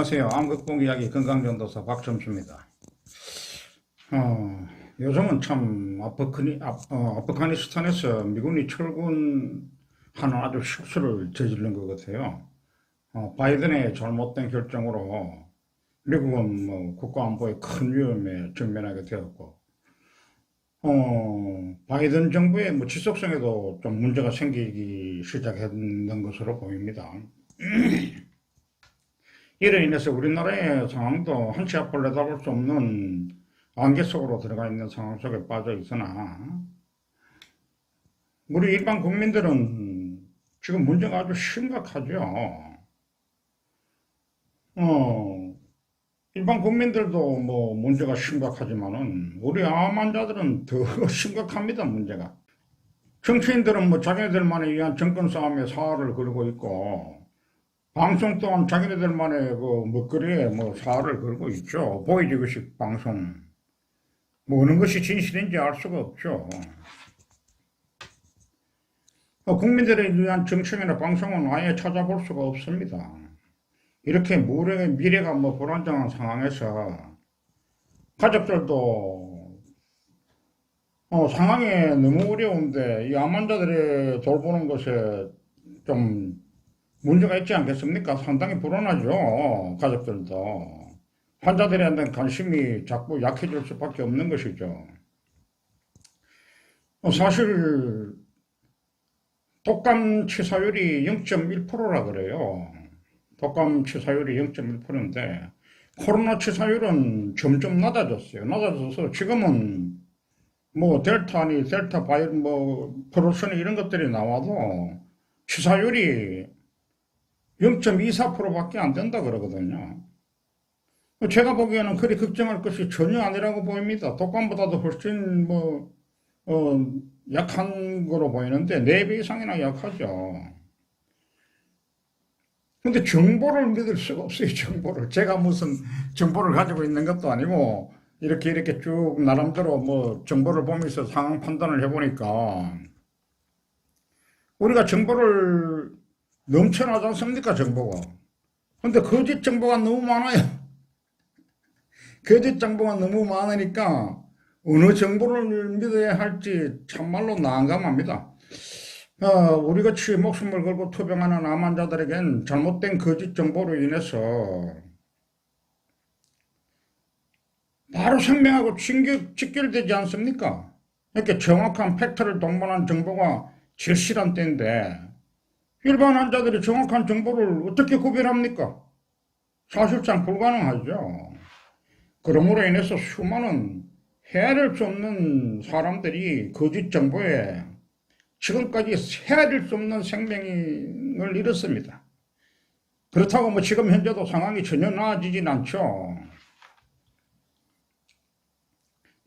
안녕하세요. 암극복 이야기 건강전도사 박점수입니다. 요즘은 참 아프가니스탄에서 미군이 철군하는 아주 실수를 저지른 것 같아요. 바이든의 잘못된 결정으로 미국은 국가안보에 큰 위험에 직면하게 되었고, 바이든 정부의 지속성에도 좀 문제가 생기기 시작했는 것으로 보입니다. 이로 인해서 우리나라의 상황도 한치 앞을 내다볼 수 없는 안개 속으로 들어가 있는 상황 속에 빠져 있으나, 우리 일반 국민들은 지금 문제가 아주 심각하죠. 일반 국민들도 문제가 심각하지만은 우리 암 환자들은 더 심각합니다, 문제가. 정치인들은 자기네들만에 의한 정권 싸움에 사활을 걸고 있고, 방송 또한 자기네들만의 먹거리에 사활을 걸고 있죠. 보이지그식 방송. 어느 것이 진실인지 알 수가 없죠. 국민들을 위한 정책이나 방송은 아예 찾아볼 수가 없습니다. 이렇게 미래가 불안정한 상황에서 가족들도 상황이 너무 어려운데 이 암 환자들이 돌보는 것에 좀 문제가 있지 않겠습니까? 상당히 불안하죠. 가족들도. 환자들한테 관심이 자꾸 약해질 수밖에 없는 것이죠. 사실 독감 치사율이 0.1%라 그래요. 독감 치사율이 0.1%인데 코로나 치사율은 점점 낮아졌어요. 낮아져서 지금은 델타니 델타 바이러스 프로션이 이런 것들이 나와도 치사율이 0.24%밖에 안 된다 그러거든요. 제가 보기에는 그리 걱정할 것이 전혀 아니라고 보입니다. 독감보다도 훨씬 약한 거로 보이는데 4배 이상이나 약하죠. 근데 정보를 믿을 수가 없어요, 정보를. 제가 무슨 정보를 가지고 있는 것도 아니고 이렇게 쭉 나름대로 정보를 보면서 상황 판단을 해보니까 우리가 정보를 넘쳐나지 않습니까, 정보가. 근데 거짓 정보가 너무 많아요. 거짓 정보가 너무 많으니까 어느 정보를 믿어야 할지 참말로 난감합니다. 우리같이 목숨을 걸고 투병하는 암 환자들에겐 잘못된 거짓 정보로 인해서 바로 생명하고 직결되지 않습니까? 이렇게 정확한 팩트를 동반한 정보가 절실한 때인데 일반 환자들이 정확한 정보를 어떻게 구별합니까? 사실상 불가능하죠. 그러므로 인해서 수많은 헤아릴 수 없는 사람들이 거짓 정보에 지금까지 헤아릴 수 없는 생명을 잃었습니다. 그렇다고 지금 현재도 상황이 전혀 나아지진 않죠.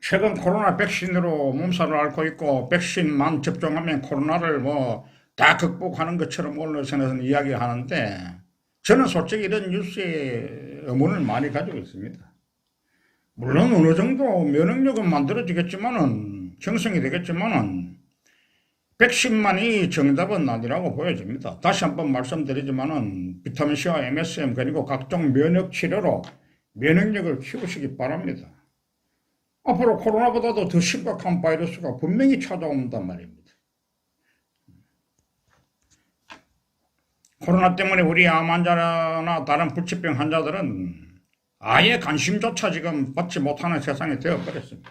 최근 코로나 백신으로 몸살을 앓고 있고 백신만 접종하면 코로나를 다 극복하는 것처럼 언론에서는 이야기하는데 저는 솔직히 이런 뉴스에 의문을 많이 가지고 있습니다. 물론 어느 정도 면역력은 만들어지겠지만은 형성이 되겠지만은 백신만이 정답은 아니라고 보여집니다. 다시 한번 말씀드리지만은 비타민C와 MSM 그리고 각종 면역 치료로 면역력을 키우시기 바랍니다. 앞으로 코로나보다도 더 심각한 바이러스가 분명히 찾아온단 말입니다. 코로나 때문에 우리 암 환자나 다른 불치병 환자들은 아예 관심조차 지금 받지 못하는 세상이 되어버렸습니다.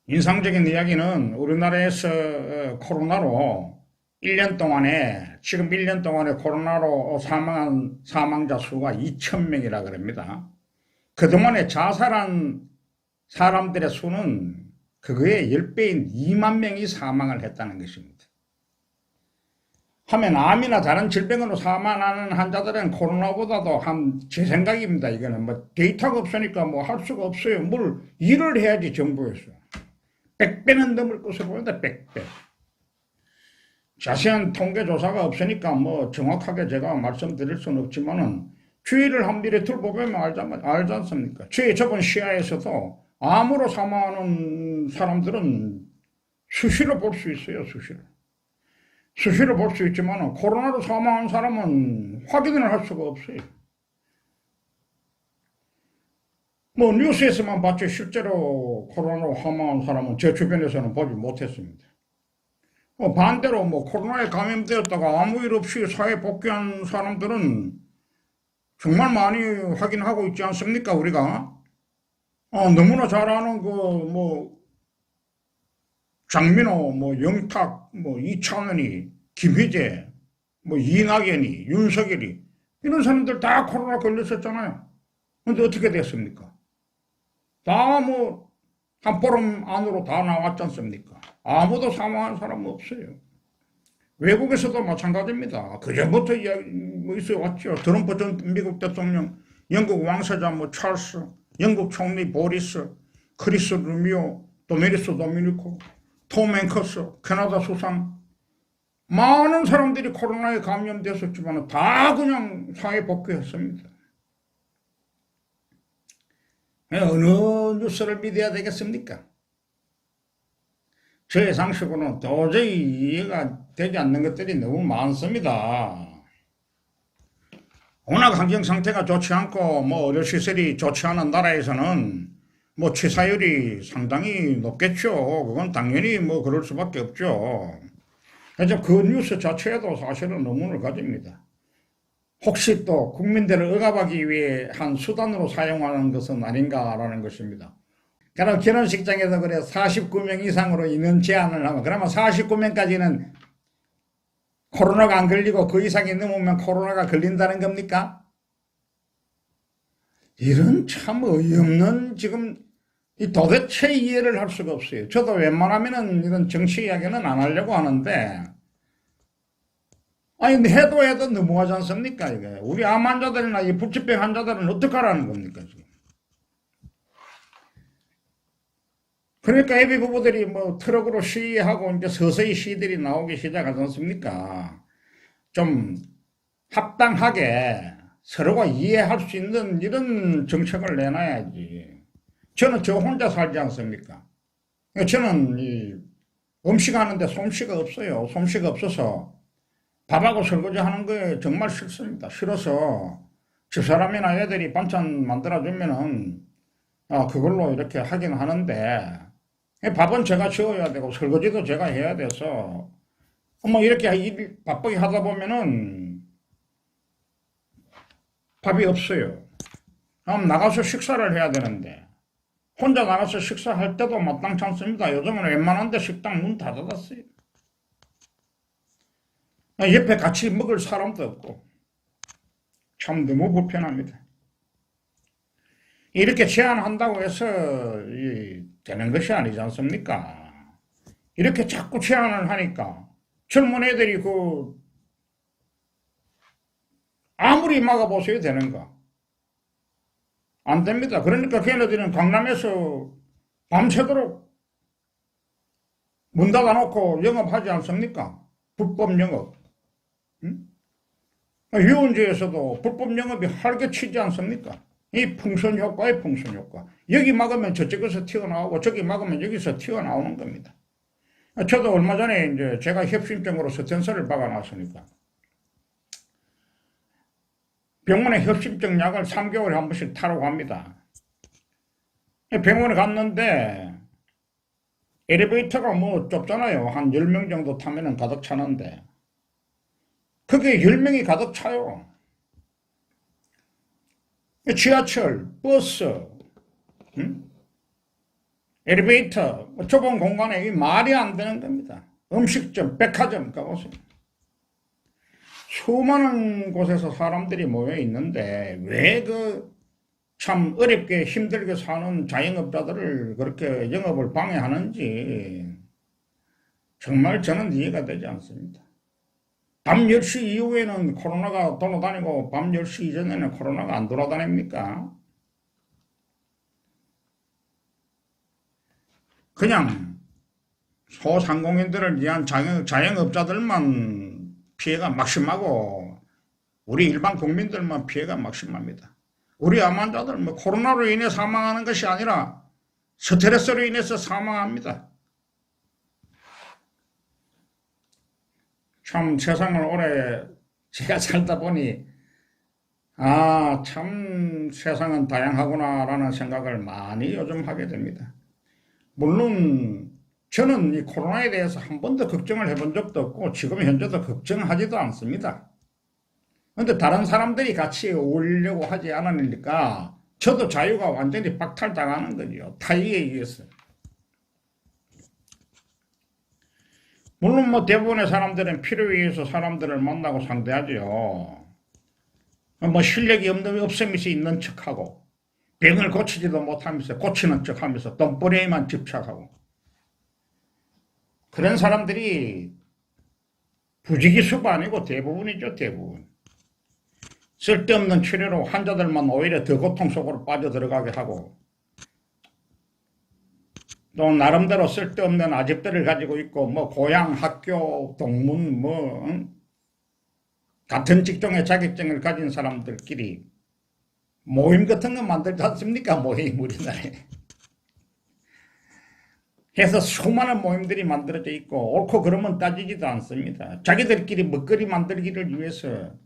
인상적인 이야기는 우리나라에서 코로나로 1년 동안에 지금 1년 동안에 코로나로 사망한 사망자 수가 2,000명이라 그럽니다. 그동안에 자살한 사람들의 수는 그거의 10배인 2만 명이 사망을 했다는 것입니다. 하면 암이나 다른 질병으로 사망하는 환자들은 코로나보다도 제 생각입니다. 이거는 데이터가 없으니까 할 수가 없어요. 뭘 일을 해야지 정부에서. 100배는 넘을 것으로 보인다. 100배. 자세한 통계 조사가 없으니까 정확하게 제가 말씀드릴 수는 없지만은 주의를 한 미리 둘러보면 알지 않습니까? 저번 시야에서도 암으로 사망하는 사람들은 수시로 볼 수 있어요. 수시로 볼 수 있지만 코로나로 사망한 사람은 확인을 할 수가 없어요. 뭐 뉴스에서만 봤지 실제로 코로나로 사망한 사람은 제 주변에서는 보지 못했습니다. 반대로 뭐 코로나에 감염되었다가 아무 일 없이 사회 복귀한 사람들은 정말 많이 확인하고 있지 않습니까, 우리가? 너무나 잘 아는 뭐 장민호, 뭐 영탁, 뭐 이창현이, 김희재, 뭐 이낙연이, 윤석열이 이런 사람들 다 코로나 걸렸었잖아요. 근데 어떻게 됐습니까? 다 뭐 한 보름 안으로 다 나왔지 않습니까? 아무도 사망한 사람은 없어요. 외국에서도 마찬가지입니다. 그전부터 뭐 있어 왔죠. 트럼프 전 미국 대통령, 영국 왕세자 뭐 찰스, 영국 총리 보리스, 크리스 루미오, 도메리스 도미니코, 톰 행커스, 캐나다 수상, 많은 사람들이 코로나에 감염됐었지만 다 그냥 사회 복귀했습니다. 어느 뉴스를 믿어야 되겠습니까? 저의 상식으로는 도저히 이해가 되지 않는 것들이 너무 많습니다. 워낙 환경 상태가 좋지 않고 뭐 의료시설이 좋지 않은 나라에서는 뭐 치사율이 상당히 높겠죠. 그건 당연히 뭐 그럴 수밖에 없죠. 그래서 그 뉴스 자체에도 사실은 의문을 가집니다. 혹시 또 국민들을 억압하기 위해 한 수단으로 사용하는 것은 아닌가라는 것입니다. 그럼 결혼식장에서 그래 49명 이상으로 인원 제한을 하면 그러면 49명까지는 코로나가 안 걸리고 그 이상이 넘으면 코로나가 걸린다는 겁니까? 이런 참 어이없는 지금 도대체 이해를 할 수가 없어요. 저도 웬만하면은 이런 정치 이야기는 안 하려고 하는데 아니 해도 너무하지 않습니까? 이게 우리 암 환자들이나 이 불치병 환자들은 어떡하라는 겁니까 지금? 그러니까 예비 후보들이 뭐 트럭으로 시위하고 이제 서서히 시위들이 나오기 시작하지 않습니까? 좀 합당하게 서로가 이해할 수 있는 이런 정책을 내놔야지. 저는 저 혼자 살지 않습니까? 저는 이 음식하는데 솜씨가 없어요. 솜씨가 없어서 밥하고 설거지 하는 거에 정말 싫습니다. 싫어서 집사람이나 애들이 반찬 만들어주면은 그걸로 이렇게 하긴 하는데 밥은 제가 지어야 되고 설거지도 제가 해야 돼서 뭐 이렇게 일 바쁘게 하다 보면은 밥이 없어요. 그럼 나가서 식사를 해야 되는데 혼자 나가서 식사할 때도 마땅치 않습니다. 요즘은 웬만한 데 식당 문 다 닫았어요. 옆에 같이 먹을 사람도 없고 참 너무 불편합니다. 이렇게 제한한다고 해서 되는 것이 아니지 않습니까? 이렇게 자꾸 제한을 하니까 젊은 애들이 아무리 막아보셔야 되는가? 안 됩니다. 그러니까 걔네들은 강남에서 밤새도록 문 닫아놓고 영업하지 않습니까? 불법 영업. 유원지에서도 불법 영업이 활개치지 않습니까? 이 풍선 효과의 풍선 효과. 여기 막으면 저쪽에서 튀어나오고 저기 막으면 여기서 튀어나오는 겁니다. 저도 얼마 전에 이제 제가 협심증으로 스텐스를 박아놨으니까 병원에 협심증 약을 3개월에 한 번씩 타러 갑니다. 병원에 갔는데 엘리베이터가 뭐 좁잖아요. 한 10명 정도 타면은 가득 차는데 그게 10명이 가득 차요. 지하철, 버스, 엘리베이터, 좁은 공간에 말이 안 되는 겁니다. 음식점, 백화점 가보세요. 수많은 곳에서 사람들이 모여 있는데 왜 참 어렵게 힘들게 사는 자영업자들을 그렇게 영업을 방해하는지 정말 저는 이해가 되지 않습니다. 밤 10시 이후에는 코로나가 돌아다니고 밤 10시 이전에는 코로나가 안 돌아다닙니까? 그냥 소상공인들을 위한 자영업자들만 피해가 막심하고 우리 일반 국민들만 피해가 막심합니다. 우리 암 환자들 뭐 코로나로 인해 사망하는 것이 아니라 스트레스로 인해서 사망합니다. 참 세상을 오래 제가 살다 보니 참 세상은 다양하구나라는 생각을 많이 요즘 하게 됩니다. 물론 저는 이 코로나에 대해서 한 번도 걱정을 해본 적도 없고 지금 현재도 걱정하지도 않습니다. 그런데 다른 사람들이 같이 어울리려고 하지 않으니까 저도 자유가 완전히 박탈당하는 거죠. 타의에 의해서. 물론 뭐 대부분의 사람들은 필요에 의해서 사람들을 만나고 상대하죠. 뭐 실력이 없으면서 있는 척하고 병을 고치지도 못하면서 고치는 척하면서 돈벌이에만 집착하고 그런 사람들이 부지기수가 아니고 대부분이죠. 대부분. 쓸데없는 치료로 환자들만 오히려 더 고통 속으로 빠져들어가게 하고 또 나름대로 쓸데없는 아집들을 가지고 있고 뭐 고향, 학교, 동문 뭐 같은 직종의 자격증을 가진 사람들끼리 모임 같은 거 만들지 않습니까? 모임 우리나라에. 해서 수많은 모임들이 만들어져 있고 옳고 그러면 따지지도 않습니다. 자기들끼리 먹거리 만들기를 위해서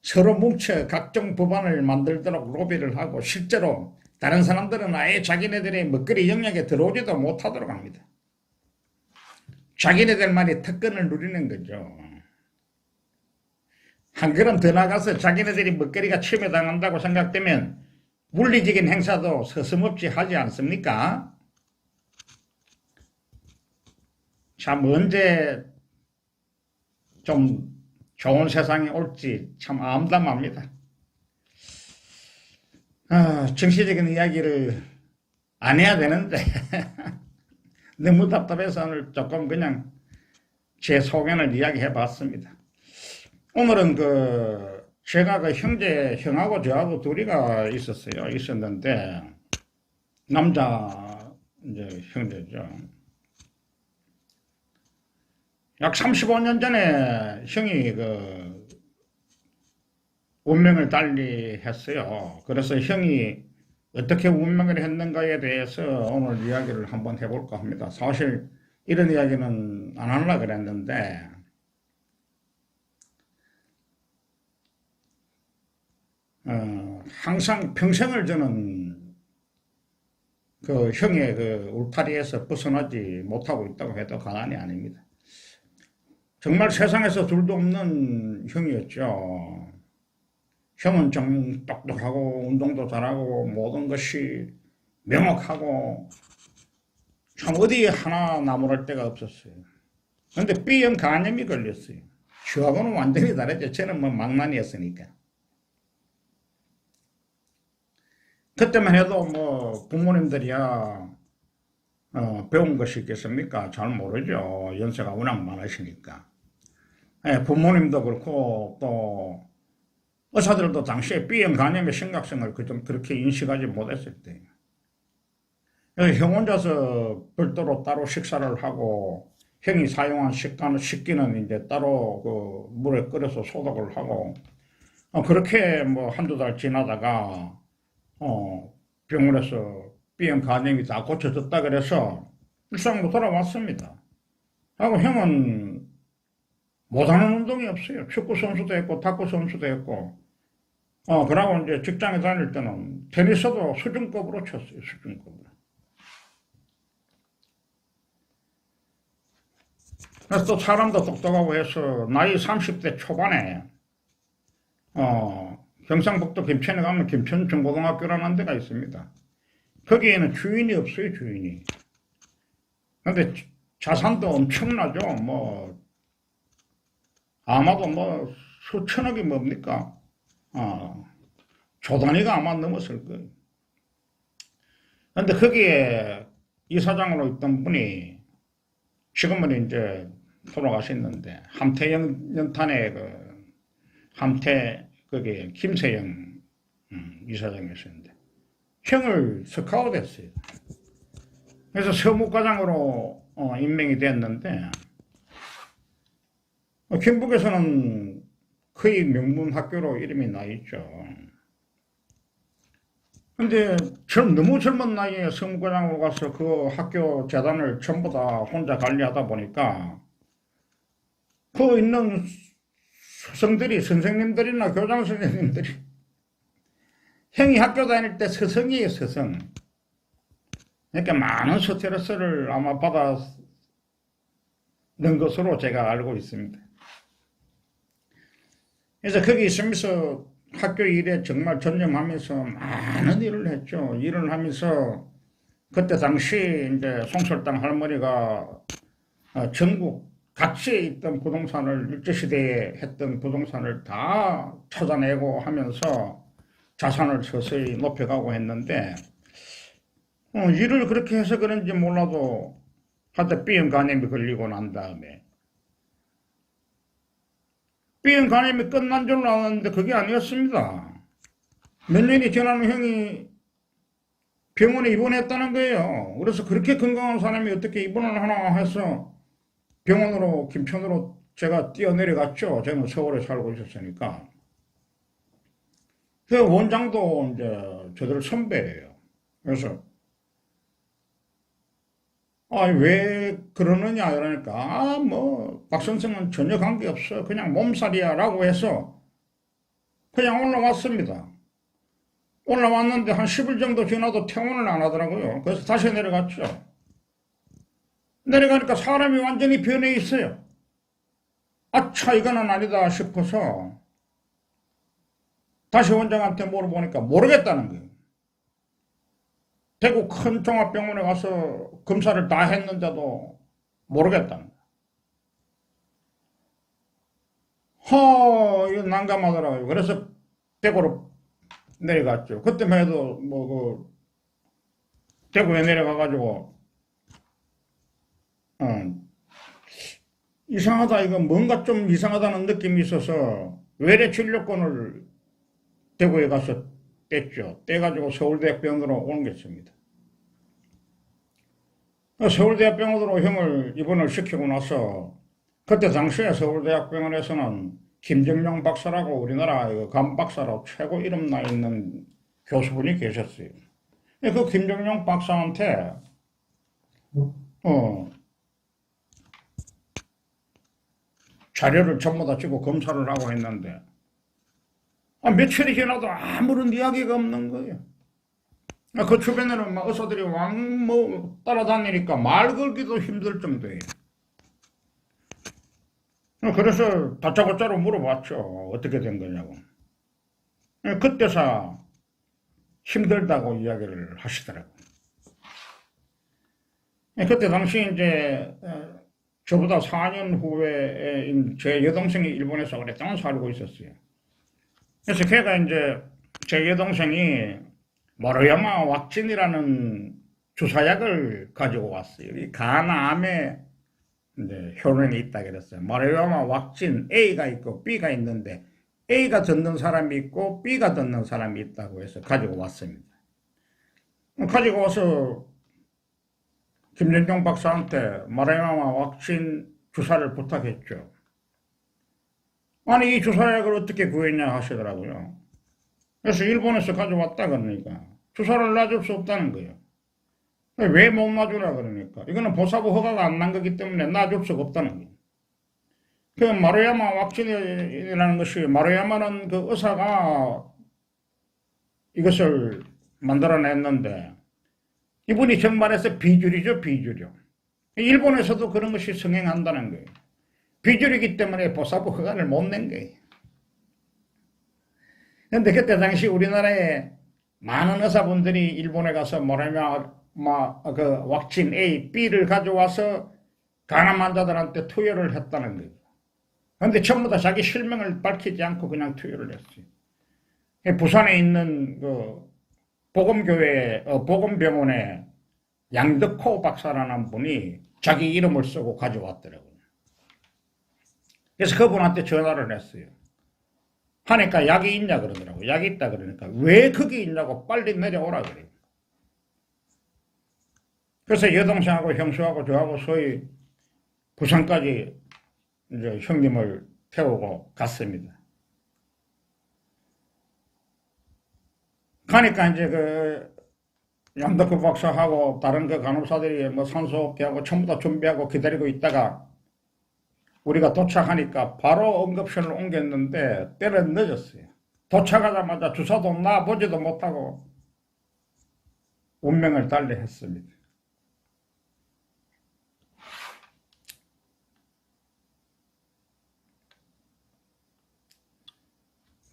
서로 뭉쳐 각종 법안을 만들도록 로비를 하고 실제로 다른 사람들은 아예 자기네들의 먹거리 영역에 들어오지도 못하도록 합니다. 자기네들만이 특권을 누리는 거죠. 한 걸음 더 나가서 자기네들이 먹거리가 침해당한다고 생각되면 물리적인 행사도 서슴없이 하지 않습니까? 참 언제 좀 좋은 세상이 올지 참 암담합니다. 정치적인 이야기를 안 해야 되는데 너무 답답해서 오늘 조금 그냥 제 소견을 이야기해 봤습니다. 오늘은 제가 형하고 저하고 둘이가 있었는데, 남자, 이제 형제죠. 약 35년 전에 형이 운명을 달리 했어요. 그래서 형이 어떻게 운명을 했는가에 대해서 오늘 이야기를 한번 해볼까 합니다. 사실 이런 이야기는 안 하려고 그랬는데, 항상 평생을 저는 형의 울타리에서 벗어나지 못하고 있다고 해도 과언이 아닙니다. 정말 세상에서 둘도 없는 형이었죠. 형은 좀 똑똑하고 운동도 잘하고 모든 것이 명확하고 참 어디에 하나 나무랄 데가 없었어요. 그런데 B형 간염이 걸렸어요. 저하고는 완전히 다르죠. 저는 뭐 망나니였으니까. 그때만 해도 뭐 부모님들이야 배운 것이 있겠습니까? 잘 모르죠. 연세가 워낙 많으시니까. 부모님도 그렇고 또 의사들도 당시에 B형 간염의 심각성을 그렇게 인식하지 못했을 때 형 혼자서 별도로 따로 식사를 하고 형이 사용한 식기는 이제 따로 물에 끓여서 소독을 하고 그렇게 뭐 한두 달 지나다가 병원에서 B형 간염이 다 고쳐졌다 그래서 일상으로 돌아왔습니다. 하고 형은 못하는 운동이 없어요. 축구 선수도 했고 탁구 선수도 했고 그러고 이제 직장에 다닐 때는 테니스도 수준급으로 쳤어요. 수준급으로. 그래서 또 사람도 똑똑하고 해서 나이 30대 초반에 경상북도 김천에 가면 김천 중고등학교라는 데가 있습니다. 거기에는 주인이 없어요. 주인이. 근데 자산도 엄청나죠. 뭐 아마도 뭐 수천억이 뭡니까? 조 단위가 아마 넘었을 거예요. 근데 거기에 이사장으로 있던 분이 지금은 이제 돌아가셨는데 함태연탄의 함태 거기 김세영 이사장이었는데 형을 스카우트했어요. 그래서 서무과장으로 임명이 됐는데 경북에서는 거의 명문학교로 이름이 나 있죠. 근데 너무 젊은 나이에 서무과장으로 가서 그 학교 재단을 전부 다 혼자 관리하다 보니까 그 있는 스승들이, 선생님들이나 교장 선생님들이 형이 학교 다닐 때 스승이에요, 스승. 그러니까 많은 스트레스를 아마 받았는 것으로 제가 알고 있습니다. 그래서 거기 있으면서 학교 일에 정말 전념하면서 많은 일을 했죠. 일을 하면서 그때 당시 이제 송설당 할머니가 전국 각지에 있던 부동산을 일제시대에 했던 부동산을 다 찾아내고 하면서 자산을 서서히 높여가고 했는데 일을 그렇게 해서 그런지 몰라도 하여튼 B형 간염이 걸리고 난 다음에 B형 간염이 끝난 줄 알았는데 그게 아니었습니다. 몇 년이 지나면 형이 병원에 입원했다는 거예요. 그래서 그렇게 건강한 사람이 어떻게 입원을 하나 해서 병원으로 김천으로 제가 뛰어내려갔죠. 저는 서울에 살고 있었으니까. 그 원장도 이제 저들 선배예요. 그래서 왜 그러느냐 이러니까 박 선생은 전혀 관계없어. 그냥 몸살이야 라고 해서 그냥 올라왔습니다. 올라왔는데 한 10일 정도 지나도 퇴원을 안 하더라고요. 그래서 다시 내려갔죠. 내려가니까 사람이 완전히 변해 있어요. 아차 이거는 아니다 싶어서 다시 원장한테 물어보니까 모르겠다는 거예요. 대구 큰 종합병원에 가서 검사를 다 했는데도 모르겠다는 거예요. 이거 난감하더라고요. 그래서 대구로 내려갔죠. 그때만 해도 대구에 내려가가지고 이상하다, 이거 뭔가 좀 이상하다는 느낌이 있어서 외래 진료권을 대구에 가서 뗐죠. 떼가지고 서울대학병원으로 옮겼습니다. 서울대학병원으로 형을 입원을 시키고 나서 그때 당시에 서울대학병원에서는 김정용 박사라고 우리나라 간 박사로 최고 이름 나 있는 교수분이 계셨어요. 그 김정용 박사한테 자료를 전부 다 주고 검사를 하고 했는데 며칠이 지나도 아무런 이야기가 없는 거예요. 그 주변에는 막 의사들이 따라다니니까 말 걸기도 힘들 정도예요. 그래서 다짜고짜로 물어봤죠. 어떻게 된 거냐고. 그때서 힘들다고 이야기를 하시더라고요. 그때 당시 이제 저보다 4년 후에 제 여동생이 일본에서 오랫동안 살고 있었어요. 그래서 걔가 이제 제 여동생이 마루야마 왁진이라는 주사약을 가지고 왔어요. 이 간암에 이제 효능이 있다 그랬어요. 마루야마 왁진 A가 있고 B가 있는데 A가 듣는 사람이 있고 B가 듣는 사람이 있다고 해서 가지고 왔습니다. 가지고 와서 김정용 박사한테 마루야마 왁진 주사를 부탁했죠. 아니 이 주사약을 어떻게 구했냐 하시더라고요. 그래서 일본에서 가져왔다 그러니까 주사를 놔줄 수 없다는 거예요. 왜 못 놔주라 그러니까 이거는 보사부 허가가 안 난 거기 때문에 놔줄 수가 없다는 거예요. 그 마루야마 왁진이라는 것이 마루야마는 그 의사가 이것을 만들어냈는데 이분이 정말해서 비주류죠, 비주류. 일본에서도 그런 것이 성행한다는 거예요. 비주류이기 때문에 보사부 허가를 못 낸 거예요. 그런데 그때 당시 우리나라에 많은 의사분들이 일본에 가서 그 왁진 A, B를 가져와서 간암 환자들한테 투여를 했다는 거예요. 그런데 전부 다 자기 실명을 밝히지 않고 그냥 투여를 했어요. 부산에 있는 그 보건병원에 양덕호 박사라는 분이 자기 이름을 쓰고 가져왔더라고요. 그래서 그분한테 전화를 했어요. 하니까 약이 있냐 그러더라고요. 약이 있다 그러니까 왜 거기 있냐고 빨리 내려오라 그래요. 그래서 여동생하고 형수하고 저하고 소위 부산까지 이제 형님을 태우고 갔습니다. 가니까 이제 그 양덕호 박사하고 다른 그 간호사들이 뭐 산소호흡기하고 전부 다 준비하고 기다리고 있다가 우리가 도착하니까 바로 응급실로 옮겼는데 때는 늦었어요. 도착하자마자 주사도 놔보지도 못하고 운명을 달리했습니다.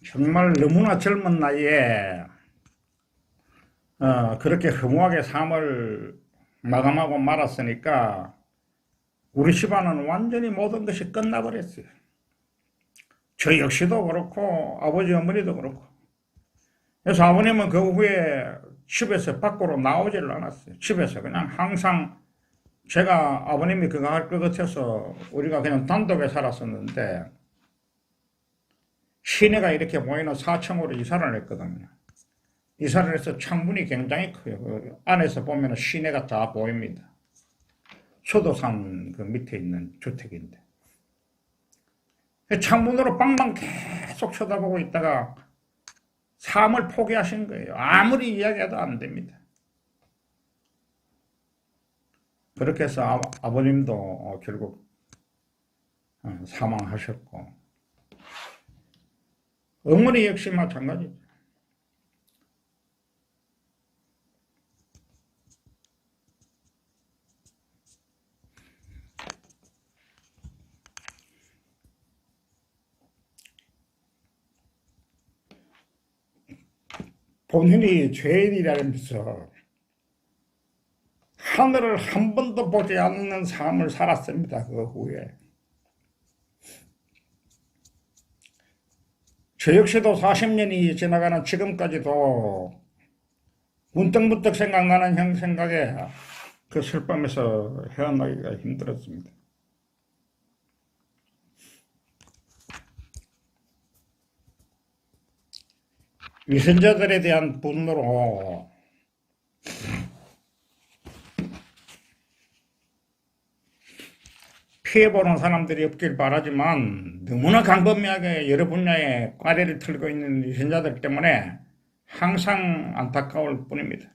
정말 너무나 젊은 나이에 그렇게 허무하게 삶을 마감하고 말았으니까 우리 집안은 완전히 모든 것이 끝나버렸어요. 저 역시도 그렇고 아버지 어머니도 그렇고. 그래서 아버님은 그 후에 집에서 밖으로 나오지를 않았어요. 집에서 그냥 항상 제가 아버님이 그거 할 것 같아서 우리가 그냥 단독에 살았었는데 시내가 이렇게 보이는 4층으로 이사를 했거든요. 이사를 해서 창문이 굉장히 커요. 그 안에서 보면 시내가 다 보입니다. 수도산 그 밑에 있는 주택인데. 창문으로 빵빵 계속 쳐다보고 있다가 삶을 포기하신 거예요. 아무리 이야기해도 안 됩니다. 그렇게 해서 아버님도 결국 사망하셨고, 어머니 역시 마찬가지죠. 본인이 죄인이라면서 하늘을 한 번도 보지 않는 삶을 살았습니다. 그 후에. 저 역시도 40년이 지나가는 지금까지도 문득문득 생각나는 형 생각에 그 슬픔에서 헤어나기가 힘들었습니다. 위선자들에 대한 분노로 피해보는 사람들이 없길 바라지만 너무나 광범위하게 여러 분야에 꽈리를 틀고 있는 위선자들 때문에 항상 안타까울 뿐입니다.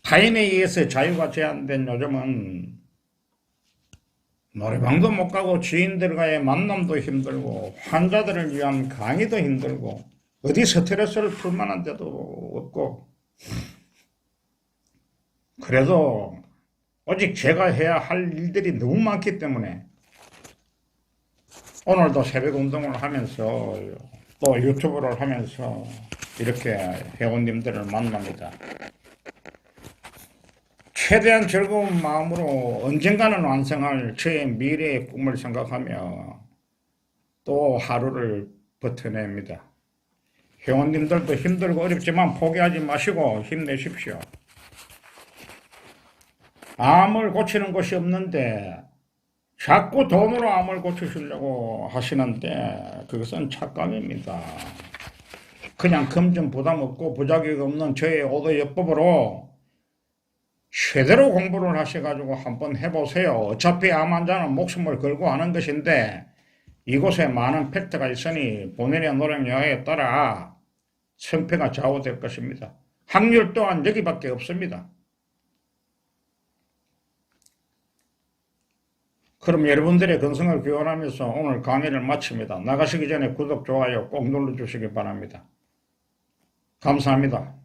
타인에 의해서 자유가 제한된 요즘은 노래방도 못 가고 지인들과의 만남도 힘들고 환자들을 위한 강의도 힘들고 어디 스트레스를 풀 만한 데도 없고, 그래도 오직 제가 해야 할 일들이 너무 많기 때문에 오늘도 새벽 운동을 하면서 또 유튜브를 하면서 이렇게 회원님들을 만납니다. 최대한 즐거운 마음으로 언젠가는 완성할 저의 미래의 꿈을 생각하며 또 하루를 버텨냅니다. 회원님들도 힘들고 어렵지만 포기하지 마시고 힘내십시오. 암을 고치는 것이 없는데 자꾸 돈으로 암을 고치시려고 하시는데 그것은 착각입니다. 그냥 금전 부담 없고 부작용 없는 저의 오도요법으로 제대로 공부를 하셔가지고 한번 해보세요. 어차피 암 환자는 목숨을 걸고 하는 것인데 이곳에 많은 팩트가 있으니 본인의 노력 여하에 따라 성패가 좌우될 것입니다. 확률 또한 여기밖에 없습니다. 그럼 여러분들의 건성을 기원하면서 오늘 강의를 마칩니다. 나가시기 전에 구독, 좋아요 꼭 눌러주시기 바랍니다. 감사합니다.